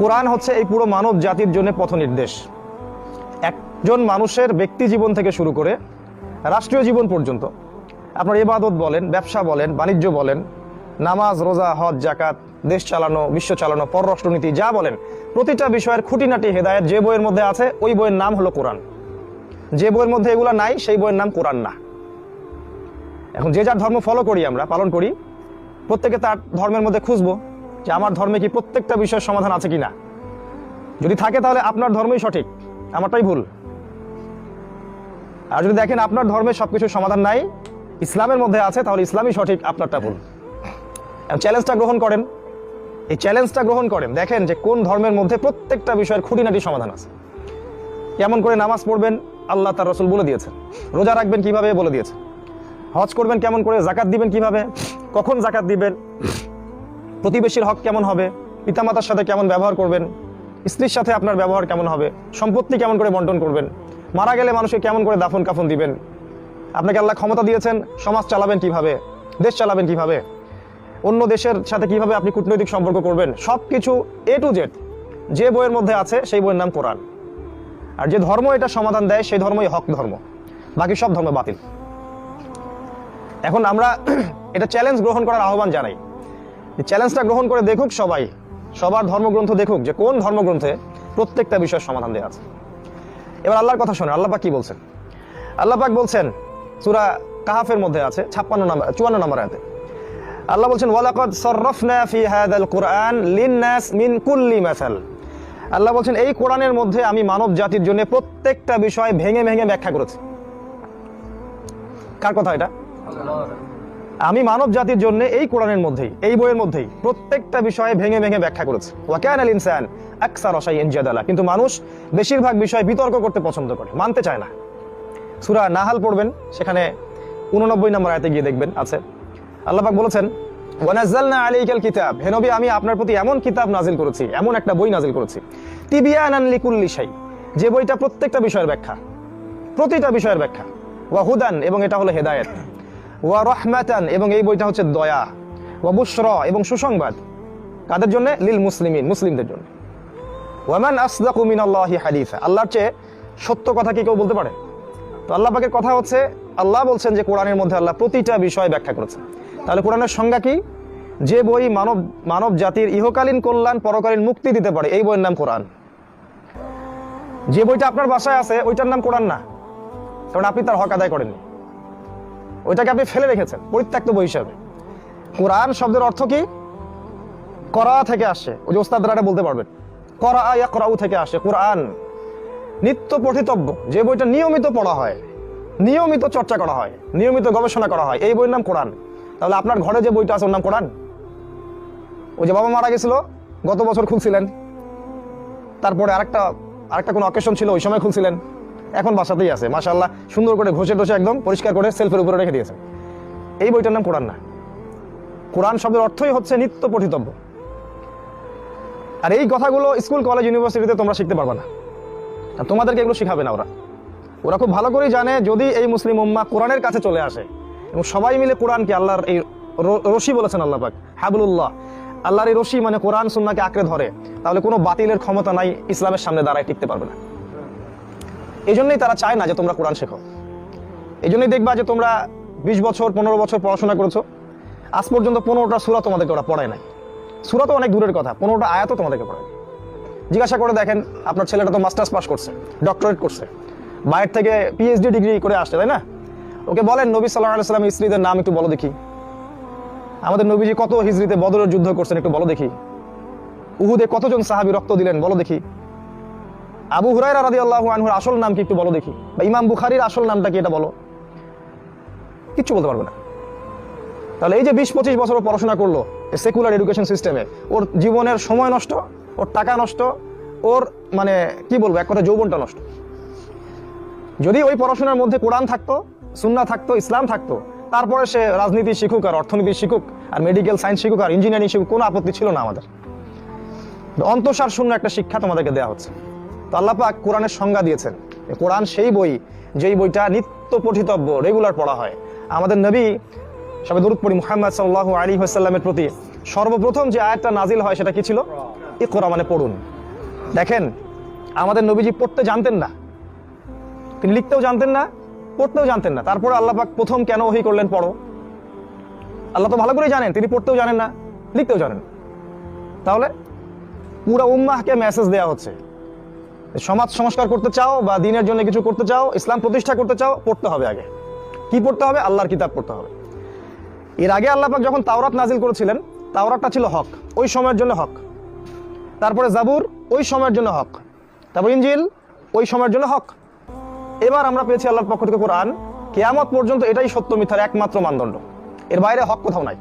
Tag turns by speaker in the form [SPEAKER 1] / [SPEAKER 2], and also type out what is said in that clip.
[SPEAKER 1] কোরআন হচ্ছে এই পুরো মানব জাতির জন্য পথ নির্দেশ। একজন মানুষের ব্যক্তি জীবন থেকে শুরু করে রাষ্ট্রীয় জীবন পর্যন্ত, আপনার ইবাদত বলেন, ব্যবসা বলেন, বাণিজ্য বলেন, নামাজ, রোজা, হজ, জাকাত, দেশ চালানো, বিশ্ব চালানো, পররাষ্ট্রনীতি, যা বলেন, প্রতিটা বিষয়ের খুঁটিনাটি হেদায়েত যে বইয়ের মধ্যে আছে ওই বইয়ের নাম হলো কোরআন। যে বইয়ের মধ্যে এগুলো নাই সেই বইয়ের নাম কোরআন না। এখন যে যার ধর্ম ফলো করি, আমরা পালন করি, প্রত্যেকে তার ধর্মের মধ্যে খুঁজবো যে আমার ধর্মে কি প্রত্যেকটা বিষয়ের সমাধান আছে কিনা। যদি থাকে তাহলে আপনার ধর্মই সঠিক, আমারটাই ভুল। আর যদি দেখেন আপনার ধর্মে সবকিছুর সমাধান নাই, ইসলামের মধ্যে আছে, তাহলে ইসলামই সঠিক, আপনারটা ভুল। চ্যালেঞ্জটা গ্রহণ করেন, এই চ্যালেঞ্জটা গ্রহণ করেন, দেখেন যে কোন ধর্মের মধ্যে প্রত্যেকটা বিষয়ের খুঁটিনাটি সমাধান আছে। কেমন করে নামাজ পড়বেন আল্লাহ তার রাসূল বলে দিয়েছেন, রোজা রাখবেন কিভাবে বলে দিয়েছেন, হজ করবেন কেমন করে, জাকাত দিবেন কিভাবে, কখন জাকাত দিবেন, প্রতিবেশীর হক কেমন হবে, পিতামাতার সাথে কেমন ব্যবহার করবেন, স্ত্রীর সাথে আপনার ব্যবহার কেমন হবে, সম্পত্তি কেমন করে বন্টন করবেন, মারা গেলে মানুষকে কেমন করে দাফন কাফন দিবেন, আপনাকে আল্লাহ ক্ষমতা দিয়েছেন, সমাজ চালাবেন কিভাবে, দেশ চালাবেন কিভাবে, অন্য দেশের সাথে কিভাবে আপনি কূটনৈতিক সম্পর্ক করবেন, সব কিছু A to Z যে বইয়ের মধ্যে আছে সেই বইয়ের নাম কোরআন। আর যে ধর্ম এটা সমাধান দেয় সেই ধর্মই হক ধর্ম, বাকি সব ধর্ম বাতিল। এখন আমরা এটা চ্যালেঞ্জ গ্রহণ করার আহ্বান জানাই, চ্যালেঞ্জটা গ্রহণ করে দেখুক সবাই, সবার ধর্মগ্রন্থ দেখুক যে কোন ধর্মগ্রন্থে প্রত্যেকটা বিষয়ের সমাধান দেওয়া আছে। এবার আল্লাহর কথা শোনেন, আল্লাহ পাক কি বলছেন। আল্লাহ পাক বলছেন সূরা কাহাফের মধ্যে আছে 54 নম্বর আয়াতে, আল্লাহ বলছেন ওয়ালাকাদ সাররাফনা ফি হাযাল কুরআন লিন-নাস মিন কুল্লি মাসাল। আল্লাহ বলছেন এই কোরআনের মধ্যে আমি মানব জাতির জন্য প্রত্যেকটা বিষয় ভেঙে ভেঙে ব্যাখ্যা করেছি। কার কথা এটা? আমি মানব জাতির জন্য এই কোরআনের মধ্যেই, এই বইয়ের মধ্যেই প্রত্যেকটা বিষয়ে ভেঙে ভেঙে ব্যাখ্যা করেছে। ওয়া কানাল ইনসান আকসারা শাইইন জাদালা, কিন্তু মানুষ বেশিরভাগ বিষয় বিতর্ক করতে পছন্দ করে, মানতে চায় না। সূরা নাহাল পড়বেন, সেখানে 89 নম্বর আয়াতে গিয়ে দেখবেন আছে, আল্লাহ পাক বলেছেন ওয়া নাযালনা আলাইকাল কিতাব, হে নবী আমি আপনার প্রতি এমন কিতাব নাজিল করেছি, এমন একটা বই নাজিল করেছি, তিবিয়ানান লিকুল্লি শাই, যে বইটা প্রত্যেকটা বিষয়ের ব্যাখ্যা, প্রতিটা বিষয়ের ব্যাখ্যা, ওয়া হুদান, এবং এটা হলো হেদায়েত, ওয়া রাহমাতান, এবং এই বইটা হচ্ছে দয়া, ওয়া বুশরা, এবং সুসংবাদ, কাদের জন্য? লিল মুসলিমিন, মুসলিমদের জন্য। ওয়া মান আসদাকু মিনাল্লাহি হাদিসা, আল্লাহর চেয়ে সত্য কথা কি কেউ বলতে পারে? তো আল্লাহ পাকের কথা হচ্ছে, আল্লাহ বলছেন যে কোরআনের মধ্যে আল্লাহ প্রতিটা বিষয় ব্যাখ্যা করেছেন। তাহলে কোরআনের সংজ্ঞা কি? যে বই মানব জাতির ইহকালীন কল্যাণ, পরকালীন মুক্তি দিতে পারে, এই বইয়ের নাম কোরআন। যে বইটা আপনার বাসায় আছে ওইটার নাম কোরআন না, কারণ আপনি তার হক আদায় করেননি, ওইটাকে আপনি ফেলে রেখেছেন পরিত্যক্ত বই হিসাবে। কোরআন শব্দের অর্থ কি? করা থেকে আসে, ওই যে ওস্তাদরা বলতে পারবেন, করা ইয়াকরাউ থেকে আসে কোরআন, নিত্য পঠিতব্য, যে বইটা নিয়মিত পড়া হয়, নিয়মিত চর্চা করা হয়, নিয়মিত গবেষণা করা হয়, এই বইয়ের নাম কোরআন। তাহলে আপনার ঘরে যে বইটা আছে ওর নাম কোরআন? ওই যে বাবা মারা গেছিল গত বছর খুলছিলেন, তারপরে আরেকটা কোনো অকেশন ছিল ওই সময় খুলছিলেন, এখন বাসাতেই আছে মাশাআল্লাহ, সুন্দর করে ঘষে টসে একদম পরিষ্কার করে সেলফের উপরে রেখে দিয়েছে, এই বইটার নাম কোরআন না। কোরআন শব্দের অর্থই হচ্ছে নিত্য পঠিতব্য। আর এই কথাগুলো স্কুল, কলেজ, ইউনিভার্সিটিতে তোমরা শিখতে পারবে না, তোমাদেরকে এগুলো শিখাবে না। ওরা খুব ভালো করেই জানে যদি এই মুসলিম উম্মাহ কোরআনের কাছে চলে আসে এবং সবাই মিলে কোরআনকে, আল্লাহর এই রশি বলেছেন আল্লাহ পাক, হাবলুল্লাহ, আল্লাহর এই রশি মানে কোরআন সুন্নাহকে আঁকড়ে ধরে, তাহলে কোনো বাতিলের ক্ষমতা নাই ইসলামের সামনে দাঁড়ায় টিকতে পারবে না। এই জন্যই তারা চায় না যে তোমরা কোরআন শেখো। এই জন্যই দেখবা যে তোমরা 20 বছর 15 বছর পড়াশোনা করেছো, আজ পর্যন্ত 15টা সূরা তোমাদেরকে ওরা পড়ায় নাই। সূরা তো অনেক দূরের কথা, 15টা আয়াতও তোমাদেরকে পড়ায়। জিজ্ঞাসা করে দেখেন, আপনার ছেলেটা তো মাস্টার্স পাস করছে, ডক্টরেট করছে, বাইরে থেকে PhD ডিগ্রি করে আসছে, তাই না? ওকে বলেন নবী সাল্লাল্লাহু আলাইহি ওয়াসাল্লামের স্ত্রীদের নাম একটু বলো দেখি, আমাদের নবীজি কত হিজরিতে বদরের যুদ্ধ করছেন একটু বলো দেখি, উহুদে কতজন সাহাবী রক্ত দিলেন বলো দেখি, আবু হুরায়রা রাদিয়াল্লাহু আনহুর আসল নাম কি একটু বলো দেখি, বা ইমাম বুখারীর আসল নামটা কি এটা বলো। কিচ্ছু বলতে পারবে না। তাহলে এই যে 20-25 বছর পড়াশোনা করলো সেকুলার এডুকেশন সিস্টেমে, ওর জীবনের সময় নষ্ট, ওর টাকা নষ্ট, ওর মানে কি বলবো, এক কথা যৌবনটা নষ্ট। যদি ওই পড়াশোনার মধ্যে কোরআন থাকতো, সুন্নাহ থাকতো, ইসলাম থাকতো, তারপরে সে রাজনীতি শিখুক, আর অর্থনীতি শিখুক, আর মেডিকেল সায়েন্স শিখুক, আর ইঞ্জিনিয়ারিং শিখুক, কোনো আপত্তি ছিল না আমাদের। অন্তঃসার শূন্য একটা শিক্ষা তোমাদেরকে দেওয়া হচ্ছে। তো আল্লাহ পাক কোরআনের সংজ্ঞা দিয়েছেন, কোরআন সেই বই যেই বইটা নিত্য পঠিতব্য, রেগুলার পড়া হয়। আমাদের নবী, সবাই দরুদ পড়ি, মুহাম্মদ সাল্লাল্লাহু আলাইহি ওয়াসাল্লামের প্রতি সর্বপ্রথম যে আয়াতটা নাজিল হয় সেটা কি ছিল? ইকরা মানে পড়ুন। দেখেন, আমাদের নবীজি পড়তে জানতেন না, তিনি লিখতেও জানতেন না, পড়তেও জানতেন না। তারপরে আল্লাহ পাক প্রথম কেন ওহী করলেন পড়ো? আল্লাহ তো ভালো করে জানেন তিনি পড়তেও জানেন না, লিখতেও জানেন। তাহলে পুরা উম্মাহকে মেসেজ দেওয়া হচ্ছে, সমাজ সংস্কার করতে চাও বা দিনের জন্য কিছু করতে চাও, ইসলাম প্রতিষ্ঠা করতে চাও, পড়তে হবে। আগে কি পড়তে হবে? আল্লাহর কিতাব পড়তে হবে। এর আগে আল্লাহ পাক যখন তাওরাত নাজিল করেছিলেন, তাওরাতটা ছিল হক, ওই সময়ের জন্য হক। তারপরে জাবুর ওই সময়ের জন্য হক, তারপর ইনজিল ওই সময়ের জন্য হক। এবার আমরা পেয়েছি আল্লাহর পক্ষ থেকে কোরআন, কিয়ামত পর্যন্ত এটাই সত্য মিথ্যার একমাত্র মানদণ্ড, এর বাইরে হক কোথাও নাই।